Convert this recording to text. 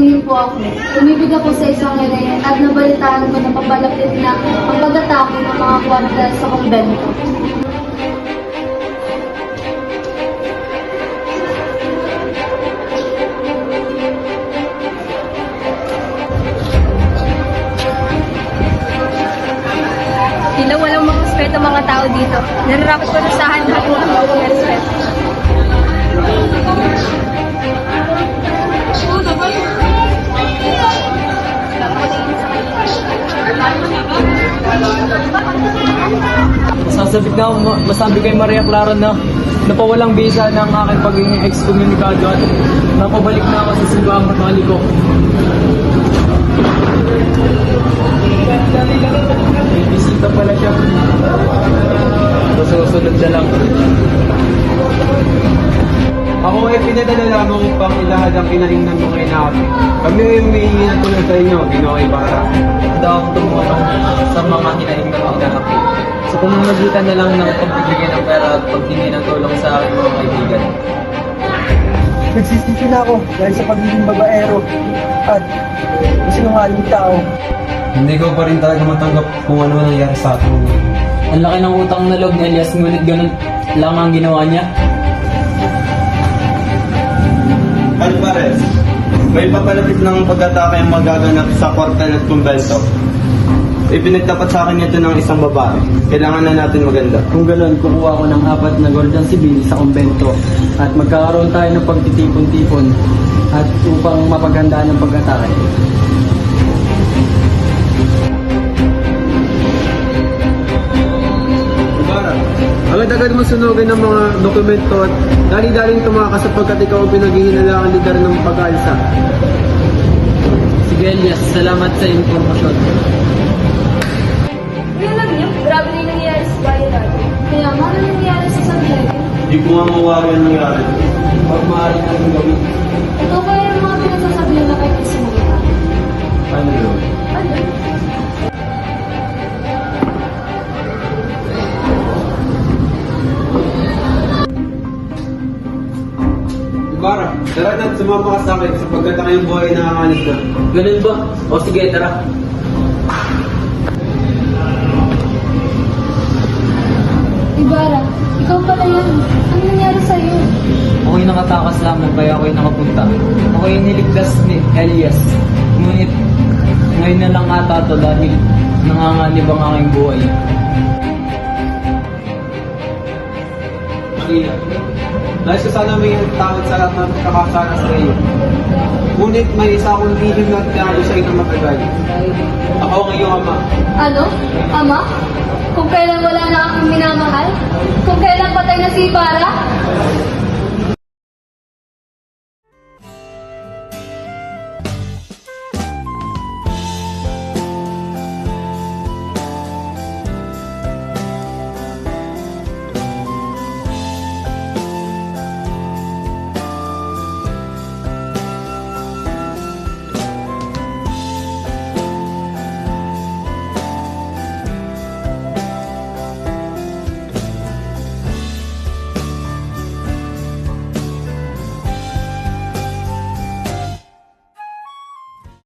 tumingin po ako. Umibig ako sa isang ere at nabalitaan ko na papalapit na ang pag-atake ng mga kwarta sa kumbento. Tila walang mga respeto mga tao dito. Nararapat ko na sa lahat ng mga respeto. Masabi kay Maria Clara na napawalang bisa ng aking pagiging excommunicado at napabalik na ako sa simbahang Katoliko. May bisita pala siya. Susunod na lang. Ako ay pinadala lamang upang ilahad ang kinahingnan mo kay Nabi. Kami ay humihingi ng tulong sa inyo, Ginoong Ibarra. Daw akong tumulong sa mga hinahingnan ng Nabi. Sa pamamagitan na lang ng pagbibigay ng pera at paghingi ng tulong sa aking mga kaibigan. Nagsisisi na ako dahil sa pagiging babaero at sinungaling tao. Hindi ko pa rin talaga matanggap kung ano nangyari sa atin. Ang laki ng utang na loob ni Elias, ngunit ganun lang ang ginawa niya. Alvarez, may papalapit ng pag-atake ang magaganap sa kwartel at kumbento. Ipinagtapat sa akin ito ng isang babae. Kailangan na natin maganda. Kung gano'n, kukuha ko ng 4 na Golden Sibyl sa kumbento at magkakaroon tayo ng pagtitipon-tipon at upang mapaghandaan ng pag-atake. Ibarra, agad-agad mo sunugin ng mga dokumento at dali-daling tumakas sapagkat ikaw ang pinaghihinalaan lider ng pag-aalsa. Sige Elias, salamat sa impormasyon. Alam niyo, grabe na yung nangyayari sa bayan natin. Kaya nga ano nangyari sa San Diego? Di ko nga mawari ang nangyari. Pag maaari natin gawin. Ito kaya yung mga pinagsasabihan na kayo sa mga tao. Ano yun? Ano? Ibarra, tara na't sumama ka sa akin sapagkat ang iyong buhay nakakalit ka. Ganun ba? O sige, tara. Ibarra, ikaw pala yan. Ano nangyari sa'yo? Ako'y nakatakas lamang kaya ako'y nakapunta. Ako'y niligtas ni Elias. Ngunit ngayon na lang ata ito dahil nanganganib ang aking buhay. Maria, nais ko sana may tawad sa lahat ng kakasana sa iyo. Ngunit may isa akong lihim na tinago sa inang matagal. Ako ang iyong ama. Ano? Ama? Kung kailan wala na akong minamahal? Kung kailan patay na si Ibarra?